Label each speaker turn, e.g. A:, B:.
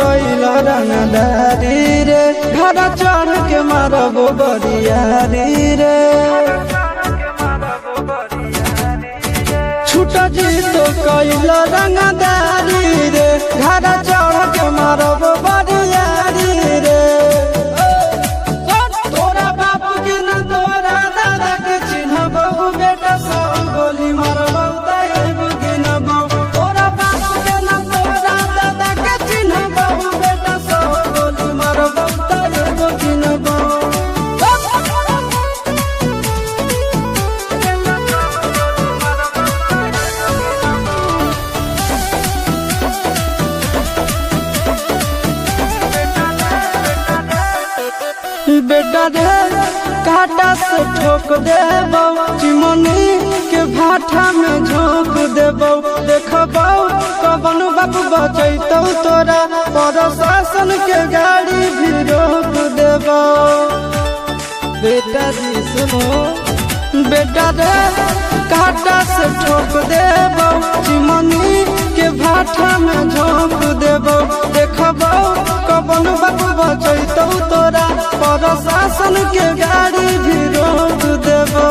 A: कैल रंगदारी रे घर चढ़ के मारबो बरियारी रे छूटा जी तो कैल रंगदारी रे घर चढ़ के मारबो बरियारी रे तोरा बापू के न तोरा दादा के चिन्हबो बेटा सब गोली मारबो तैबू के न बाबू तोरा बापू के न तोरा दादा के चिन्हबो बेटा सब गोली मारबो तैबू के न बाबू बेटा रे काटा से ठोक देबो चिमनी के भाठा में झोंक देबो देखबो कवन बाबू बचैतौ तोरा प्रशासन के गाड़ी भी रोक देबो बेटा जी सुनो बेटा रे काटा से ठोक देबो चिमनी के भाठा में झोंक देबो देखबो कवन बाबू बचैतौ तोरा प्रशासन के गाड़ी भी रोक देबो